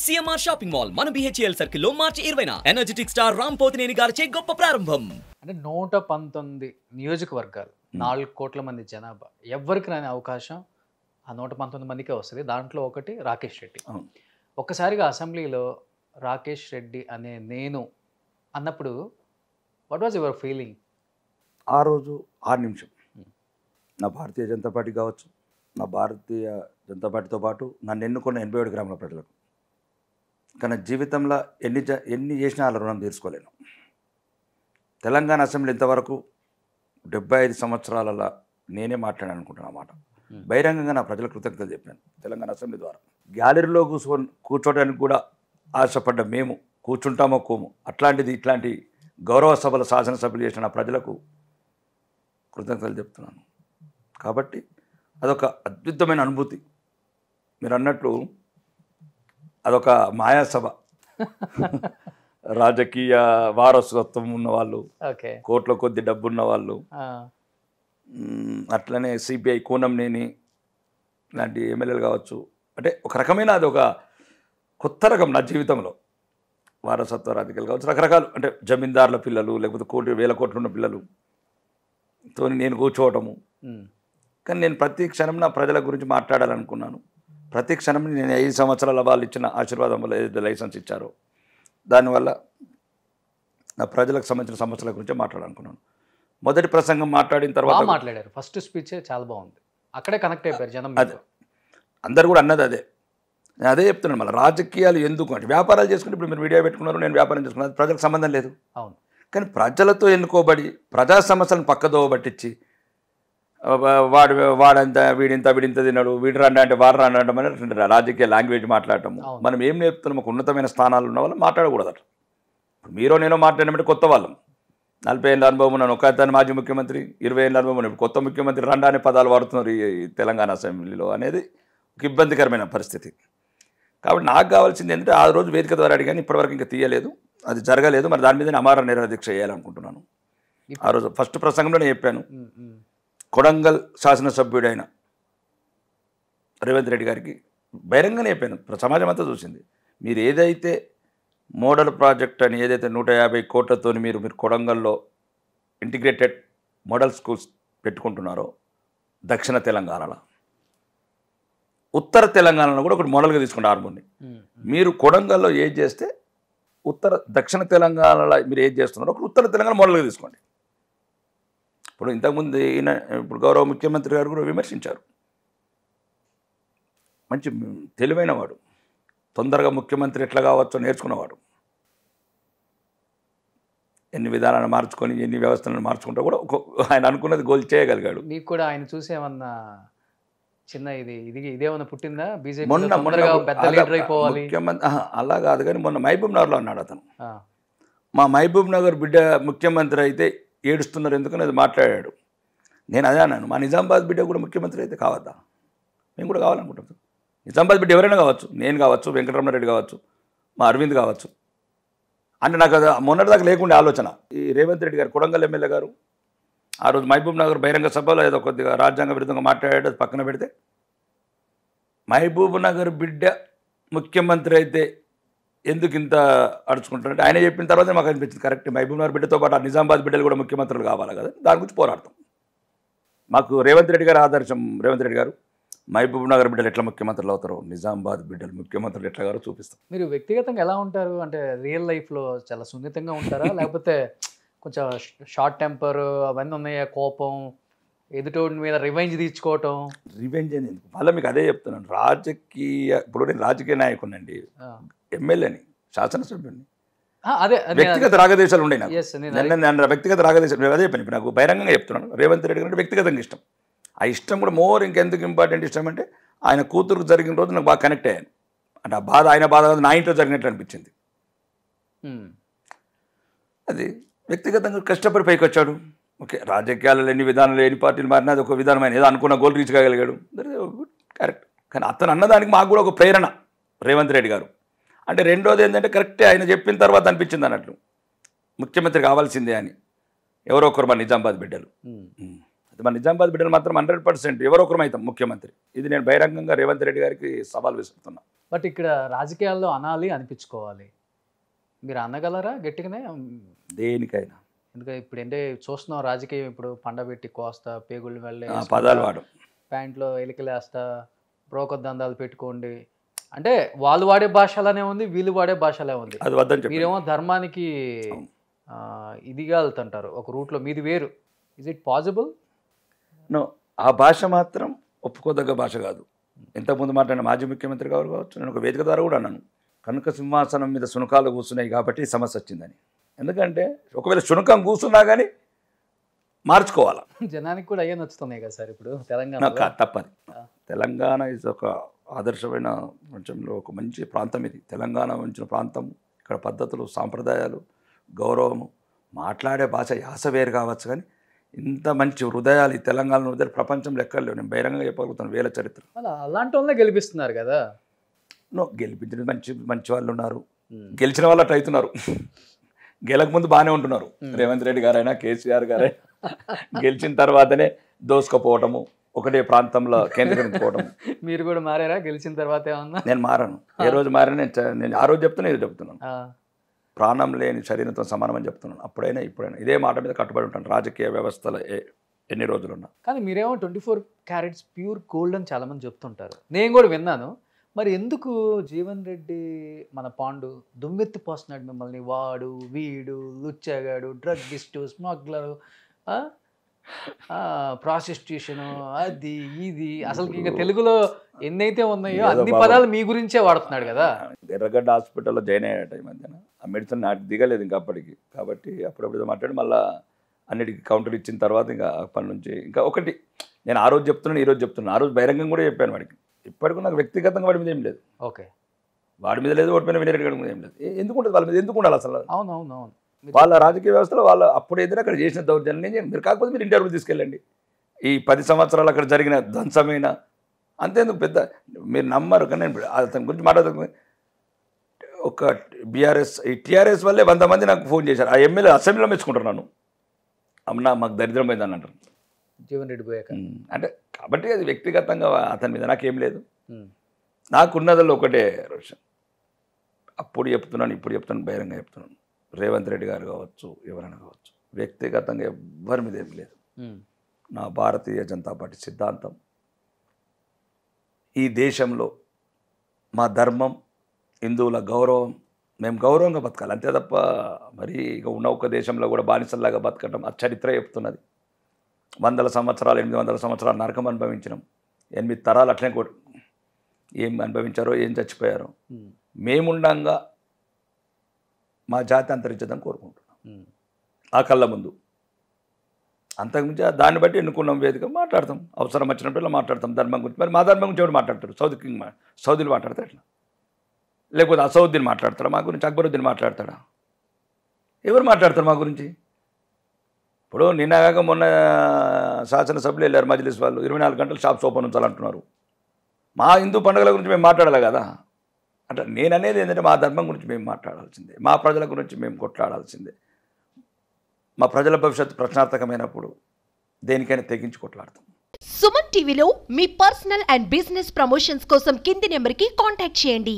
CMR shopping mall మన BHEL circle లో మార్చి 20న energetic star Ram Pothineni గారిచే గొప్ప ప్రారంభం. అంటే 119 నియోజకవర్గాలు 4 కోట్ల మంది జనాభా ఎవరికి రాని అవకాశం ఆ 119 మందికే వస్తుంది. దాంట్లో ఒకటి రాకేష్ రెడ్డి. ఒక్కసారిగా అసెంబ్లీలో రాకేష్ రెడ్డి అనే నేను అన్నప్పుడు వాట్ వాజ్ యువర్ ఫీలింగ్? ఆ రోజు 6 నిమిషం నా భారతీయ జనతా పార్టీ కావచ్చు, నా భారతీయ జనతా పార్టీతో పాటు నన్ను ఎన్నుకున్న 87 గ్రామాల ప్రజలకు కానీ జీవితంలో ఎన్ని చేసినా వాళ్ళ రుణం తీర్చుకోలేను. తెలంగాణ అసెంబ్లీ ఇంతవరకు 75 సంవత్సరాలలో నేనే మాట్లాడాను అనుకుంటున్నా మాట. బహిరంగంగా నా ప్రజల కృతజ్ఞతలు చెప్పాను తెలంగాణ అసెంబ్లీ ద్వారా. గ్యాలరీలో కూర్చోడానికి కూడా ఆశపడ్డ మేము కూర్చుంటామో కోము, అట్లాంటిది ఇట్లాంటి గౌరవ సభల శాసనసభ్యులు చేసిన నా ప్రజలకు కృతజ్ఞతలు చెప్తున్నాను. కాబట్టి అదొక అద్భుతమైన అనుభూతి. మీరు అన్నట్లు అదొక మాయాసభ. రాజకీయ వారసత్వం ఉన్నవాళ్ళు, కోట్ల కొద్ది డబ్బు ఉన్నవాళ్ళు, అట్లనే సిపిఐ కూనంనేని లాంటి ఎమ్మెల్యేలు కావచ్చు. అంటే ఒక రకమైన అది ఒక కొత్త రకం నా జీవితంలో. వారసత్వ రాజకీయాలు కావచ్చు, రకరకాలు. అంటే జమీందారుల పిల్లలు, లేకపోతే వేల కోట్లు ఉన్న పిల్లలుతో నేను కూర్చోవటము. కానీ నేను ప్రతి క్షణం నా ప్రజల గురించి మాట్లాడాలనుకున్నాను. ప్రతి క్షణం నేను 5 సంవత్సరాల వాళ్ళు ఇచ్చిన ఆశీర్వాదం వల్ల ఏదైతే లైసెన్స్ ఇచ్చారో దానివల్ల నా ప్రజలకు సంబంధించిన సమస్యల గురించి మాట్లాడాలనుకున్నాను. మొదటి ప్రసంగం మాట్లాడిన తర్వాత మాట్లాడారు. ఫస్ట్ స్పీచే చాలా బాగుంది. అక్కడే కనెక్ట్ అయిపోయారు జనం. అదే అందరు కూడా అన్నది అదే. నేను అదే చెప్తున్నాను. మళ్ళీ రాజకీయాలు ఎందుకు అంటే వ్యాపారాలు చేసుకుంటే ఇప్పుడు మీరు వీడియో పెట్టుకున్నారు, నేను వ్యాపారం చేసుకున్నాను, అది ప్రజలకు సంబంధం లేదు. అవును. కానీ ప్రజలతో ఎన్నుకోబడి ప్రజా సమస్యలను పక్కదోవ పట్టించి వాడంత వీడింత తిన్నాడు, వీడు రండి అంటే వాడు రండి అంటే రాజకీయ లాంగ్వేజ్ మాట్లాడటము. మనం ఏం నేర్పుతున్నాం? ఒక ఉన్నతమైన స్థానాలు ఉన్న వాళ్ళు మాట్లాడకూడదట. మీరో నేనో మాట్లాడినప్పుడు కొత్త వాళ్ళం. 40 ఏళ్ళ అనుభవం ఉన్నాను, ఒక అతను మాజీ ముఖ్యమంత్రి, 20 ఏళ్ళ అనుభవం ఉన్నాను. కొత్త ముఖ్యమంత్రి రండి అనే పదాలు వాడుతున్నారు ఈ తెలంగాణ అసెంబ్లీలో అనేది ఒక ఇబ్బందికరమైన పరిస్థితి. కాబట్టి నాకు కావాల్సింది ఏంటంటే ఆ రోజు వేదిక ద్వారా అడిగాను, ఇప్పటివరకు ఇంకా తీయలేదు, అది జరగలేదు. మరి దాని మీద అమర నిరాదీక్ష చేయాలనుకుంటున్నాను. ఆ రోజు ఫస్ట్ ప్రసంగంలో నేను చెప్పాను, కొడంగల్ శాసనసభ్యుడైన రేవంత్ రెడ్డి గారికి బహిరంగానే చెప్పాను, సమాజం అంతా చూసింది. మీరు ఏదైతే మోడల్ ప్రాజెక్ట్ అని ఏదైతే 150 కోట్లతో మీరు కొడంగల్లో ఇంటిగ్రేటెడ్ మోడల్ స్కూల్స్ పెట్టుకుంటున్నారో దక్షిణ తెలంగాణలో, ఉత్తర తెలంగాణలో కూడా ఒకటి మోడల్గా తీసుకుంటే ఆర్మూర్ని. మీరు కొడంగల్లో ఏది చేస్తే దక్షిణ తెలంగాణలో మీరు ఏది చేస్తున్నారో ఒకటి ఉత్తర తెలంగాణ మోడల్గా తీసుకోండి. ఇప్పుడు ఇంతకుముందు ఇప్పుడు గౌరవ ముఖ్యమంత్రి గారు కూడా విమర్శించారు. మంచి తెలివైన వాడు, తొందరగా ముఖ్యమంత్రి ఎట్లా కావచ్చో నేర్చుకున్నవాడు. ఎన్ని విధానాలను మార్చుకొని ఎన్ని వ్యవస్థలను మార్చుకుంటా కూడా ఆయన అనుకున్నది గోల్ చేయగలిగాడు. మీకు కూడా ఆయన చూసేమన్నా చిన్న ఇదేమన్నా పుట్టిందా? బీజేపీ ముఖ్యమంత్రి అలా కాదు, కానీ మొన్న మహబూబ్ నగర్లో అన్నాడు అతను. మా మహబూబ్ నగర్ బిడ్డ ముఖ్యమంత్రి అయితే ఏడుస్తున్నారు ఎందుకని అది మాట్లాడాడు. నేను అదే అన్నాను, మా నిజామాబాద్ బిడ్డ కూడా ముఖ్యమంత్రి అయితే కావద్దా? మేము కూడా కావాలనుకుంటాం. నిజామాబాద్ బిడ్డ ఎవరైనా కావచ్చు, నేను కావచ్చు, వెంకటరమణారెడ్డి కావచ్చు, మా అరవింద్ కావచ్చు. అంటే నాకు అది మొన్నటిదాకా లేకుండా ఆలోచన. ఈ రేవంత్ రెడ్డి గారు కొడంగల్ ఎమ్మెల్యే గారు ఆ రోజు మహబూబ్ నగర్ బహిరంగ సభలో ఏదో కొద్దిగా రాజ్యాంగ విరుద్ధంగా మాట్లాడాడు, పక్కన పెడితే మహబూబ్ నగర్ బిడ్డ ముఖ్యమంత్రి అయితే ఎందుకు ఇంత అడుచుకుంటారంటే ఆయన చెప్పిన తర్వాత మాకు అనిపించింది కరెక్ట్. మహబూబ్ నగర్ బిడ్డతో పాటు ఆ నిజామాబాద్ బిడ్డలు కూడా ముఖ్యమంత్రులు కావాలి కదా, దాని గురించి పోరాడతాం. మాకు రేవంత్ రెడ్డి గారు ఆదర్శం. రేవంత్ రెడ్డి గారు మహబూబ్ నగర్ బిడ్డలు ఎట్లా ముఖ్యమంత్రులు అవుతారో, నిజామాబాద్ బిడ్డలు ముఖ్యమంత్రులు ఎట్లా గారో చూపిస్తాం. మీరు వ్యక్తిగతంగా ఎలా ఉంటారు? అంటే రియల్ లైఫ్లో చాలా సున్నితంగా ఉంటారా, లేకపోతే కొంచెం షార్ట్ టెంపర్ అవన్నీ ఉన్నాయా? కోపం, ఎదుటోడి మీద రివెంజ్ తీర్చుకోవటం? రివెంజ్ అని ఎందుకు, మళ్ళీ మీకు అదే చెప్తున్నాను. ఇప్పుడు నేను రాజకీయ నాయకుడినండి, ఎమ్మెల్యేని, శాసనసభ్యుడిని. అదే వ్యక్తిగత రాగదేశాలు ఉన్నాయి నాకు. వ్యక్తిగత రాగదేశాలు అదే చెప్పాను. ఇప్పుడు నాకు బహిరంగంగా చెప్తున్నాను, రేవంత్ రెడ్డి గారు వ్యక్తిగతంగా ఇష్టం. ఆ ఇష్టం కూడా మోర్ ఇంకెందుకు ఇంపార్టెంట్ ఇష్టం అంటే ఆయన కూతురుకు జరిగిన రోజు నాకు బాగా కనెక్ట్ అయ్యాను. అంటే ఆ బాధ ఆయన బాధ నా ఇంట్లో జరిగినట్లు అనిపించింది. అది వ్యక్తిగతంగా కష్టపడి పైకి వచ్చాడు. ఓకే, రాజకీయాలలో ఎన్ని విధానాలు ఎన్ని పార్టీలు మారినా అది ఒక విధానమైన ఏదో అనుకున్న గోల్ రీచ్ కాగలిగాడు, కరెక్ట్. కానీ అతను అన్నదానికి మాకు కూడా ఒక ప్రేరణ రేవంత్ రెడ్డి గారు. అంటే రెండోది ఏంటంటే కరెక్టే ఆయన చెప్పిన తర్వాత అనిపించింది అన్నట్లు ముఖ్యమంత్రి కావాల్సిందే అని. ఎవరో ఒకరు మన నిజామాబాద్ బిడ్డలు, అది మన నిజామాబాద్ బిడ్డలు మాత్రం 100% ఎవరో ఒకరు అవుతాం ముఖ్యమంత్రి. ఇది నేను బహిరంగంగా రేవంత్ రెడ్డి గారికి సవాల్ విసురుతున్నా. బట్ ఇక్కడ రాజకీయాల్లో అనాలి అనిపించుకోవాలి, మీరు అనగలరా గట్టిగానే? దేనికైనా ఎందుకంటే ఇప్పుడు ఏంటంటే చూస్తున్నాం రాజకీయం, ఇప్పుడు పండబెట్టి కోస్తా, పేగుళ్ళు వెళ్ళే పదాలు వాడు, ప్యాంట్లో ఎలికలేస్తా, బ్రోకర్ దందాలు పెట్టుకోండి అంటే వాళ్ళు వాడే భాష అలానే ఉంది, వీళ్ళు వాడే భాష అలా ఉంది. అది వద్దని చెప్పి మీరేమో ధర్మానికి ఇదిగా వెళ్తుంటారు ఒక రూట్లో, మీది వేరు. Is it possible? నో, ఆ భాష మాత్రం ఒప్పుకోదగ్గ భాష కాదు. ఇంతకుముందు మాట్లాడిన మాజీ ముఖ్యమంత్రి గారు కావచ్చు, నేను ఒక వేదిక ద్వారా కూడా అన్నాను, కనుక సింహాసనం మీద శునకాలు కూర్చున్నాయి కాబట్టి ఈ సమస్య వచ్చిందని. ఎందుకంటే ఒకవేళ శునకం కూర్చున్నా కానీ మార్చుకోవాలా. జనానికి కూడా అయ్యే నచ్చుతున్నాయి కదా సార్ ఇప్పుడు తెలంగాణ. తప్పది. తెలంగాణ ఇస్ ఒక ఆదర్శమైన ప్రపంచంలో ఒక మంచి ప్రాంతం ఇది. తెలంగాణ మంచిన ప్రాంతం, ఇక్కడ పద్ధతులు, సాంప్రదాయాలు, గౌరవము, మాట్లాడే భాష యాస వేరు కావచ్చు, కానీ ఇంత మంచి హృదయాలు ఈ తెలంగాణ హృదయాలు ప్రపంచంలో ఎక్కడ లేవు. నేను బహిరంగంగా చెప్పగలుగుతాను, వేల చరిత్ర. అలాంటి వాళ్ళే గెలిపిస్తున్నారు కదా. గెలిపించిన మంచి వాళ్ళు ఉన్నారు, గెలిచిన వాళ్ళు అట్లా అవుతున్నారు. గెలకముందు బాగానే ఉంటున్నారు. రేవంత్ రెడ్డి గారైనా కేసీఆర్ గారైనా గెలిచిన తర్వాతనే దోసుకపోవటము, ఒకటే ప్రాంతంలో కేంద్రీకరించుకోవడం. మీరు కూడా మారారా గెలిచిన తర్వాత ఏమన్నా? నేను మారాను. ఏ రోజు మారాను? నేను ఆ రోజు చెప్తున్నా, ఇది చెప్తున్నాను. ప్రాణం లేని శరీరంతో సమానమని చెప్తున్నాను. అప్పుడైనా ఇప్పుడైనా ఇదే మాట మీద కట్టుబడి ఉంటాను, రాజకీయ వ్యవస్థలో ఎన్ని రోజులున్నా. కానీ మీరేమో 24 carats ప్యూర్ గోల్డ్ అని చాలామంది చెప్తుంటారు, నేను కూడా విన్నాను. మరి ఎందుకు జీవన్ రెడ్డి మన పాండు దుమ్మెత్తి పోస్తున్నాడు మిమ్మల్ని? వాడు వీడు లుచ్చగాడు, డ్రగ్గిస్టు, స్మగ్లరు, ప్రాస్టిట్యూషను, అది ఇది, అసలు ఇంకా తెలుగులో ఎన్నైతే ఉన్నాయో అన్ని పదాలు మీ గురించే వాడుతున్నాడు కదా. ఎర్రగడ్డ హాస్పిటల్లో జాయిన్ అయ్యే టైం మధ్యన ఆ మెడిసిన్ నాకు దిగలేదు ఇంకా అప్పటికి. కాబట్టి అప్పుడప్పుడు మాట్లాడి మళ్ళీ అన్నిటికీ కౌంటర్ ఇచ్చిన తర్వాత ఇంకా అప్పటి నుంచి ఇంకా ఒకటి నేను ఆ రోజు చెప్తున్నాను, ఈ రోజు చెప్తున్నాను. ఆ రోజు బహిరంగం కూడా చెప్పాను వాడికి. ఇప్పటికీ నాకు వ్యక్తిగతంగా వాడి మీద ఏం లేదు. ఓకే, వాడి మీద లేదు, వాడి మీద వినరెడ్డి గారి మీద ఏం లేదు. ఎందుకు ఉంటుంది వాళ్ళ మీద? ఎందుకు ఉండాలి అసలు? అవునవునవును, వాళ్ళ రాజకీయ వ్యవస్థలో వాళ్ళు అప్పుడు ఏదైనా అక్కడ చేసిన దౌర్జన్యం మీరు కాకపోతే మీరు ఇంటర్వ్యూ తీసుకెళ్ళండి. ఈ 10 సంవత్సరాలు అక్కడ జరిగిన ధ్వంసమైన అంతేందుకు పెద్ద మీరు నమ్మరు. కానీ నేను అతని గురించి మాట్లాడుతున్నా. ఒక బీఆర్ఎస్ ఈ టీఆర్ఎస్ వల్లే 100 మంది నాకు ఫోన్ చేశారు. ఆ ఎమ్మెల్యే అసెంబ్లీలో మెచ్చుకుంటారు నన్ను. అమ్మనా మాకు దరిద్రం పోయిందని అంటారు జీవన్ రెడ్డి పోయాక. అంటే కాబట్టి అది వ్యక్తిగతంగా అతని మీద నాకేం లేదు. నాకున్నదల్లో ఒకటే రోషన్, అప్పుడు చెప్తున్నాను, ఇప్పుడు చెప్తున్నాను, బహిరంగ చెప్తున్నాను. రేవంత్ రెడ్డి గారు కావచ్చు, ఎవరైనా కావచ్చు, వ్యక్తిగతంగా ఎవ్వరి మీద ఏం లేదు. నా భారతీయ జనతా పార్టీ సిద్ధాంతం, ఈ దేశంలో మా ధర్మం, హిందువుల గౌరవం, మేము గౌరవంగా బతకాలి అంతే తప్ప మరి ఇక ఉన్న ఒక దేశంలో కూడా బానిసల్లాగా బతకటం ఆ చరిత్ర చెప్తున్నది. 100 సంవత్సరాలు 800 సంవత్సరాలు నరకం అనుభవించినాం. 8 తరాలు అట్లనే ఏం అనుభవించారో, ఏం చచ్చిపోయారో. మేముండంగా మా జాతి అంతరించదని కోరుకుంటున్నాం ఆ కళ్ళ ముందు. అంతకుమించి దాన్ని బట్టి ఎన్నుకున్నాం వేదిక, మాట్లాడతాం, అవసరం వచ్చినప్పుడు మాట్లాడతాం ధర్మం గురించి. మరి మా ధర్మం గురించి ఎవరు మాట్లాడతారు? సౌదీలు మాట్లాడతారు ఎట్లా? లేకపోతే అసౌద్దీన్ మాట్లాడతాడా మా గురించి? అక్బరుద్దీన్ మాట్లాడతాడా? ఎవరు మాట్లాడతారు మా గురించి? ఇప్పుడు నిన్నగాక మొన్న శాసనసభ్యులు వెళ్ళారు మజ్లిస్ వాళ్ళు, 24 గంటలు షాప్స్ ఓపెన్ ఉంచాలంటున్నారు. మా హిందూ పండుగల గురించి మేము మాట్లాడాలి కదా. అంటే నేను అనేది ఏంటంటే మా ధర్మం గురించి మేము మాట్లాడాల్సిందే, మా ప్రజల గురించి మేము కొట్లాడాల్సిందే. మా ప్రజల భవిష్యత్తు ప్రశ్నార్థకమైనప్పుడు దేనికైనా తెగించి కొట్లాడతాం. సుమన్ టీవీలో మీ పర్సనల్ అండ్ బిజినెస్ ప్రమోషన్స్ కోసం కింది నెంబర్కి కాంటాక్ట్ చేయండి.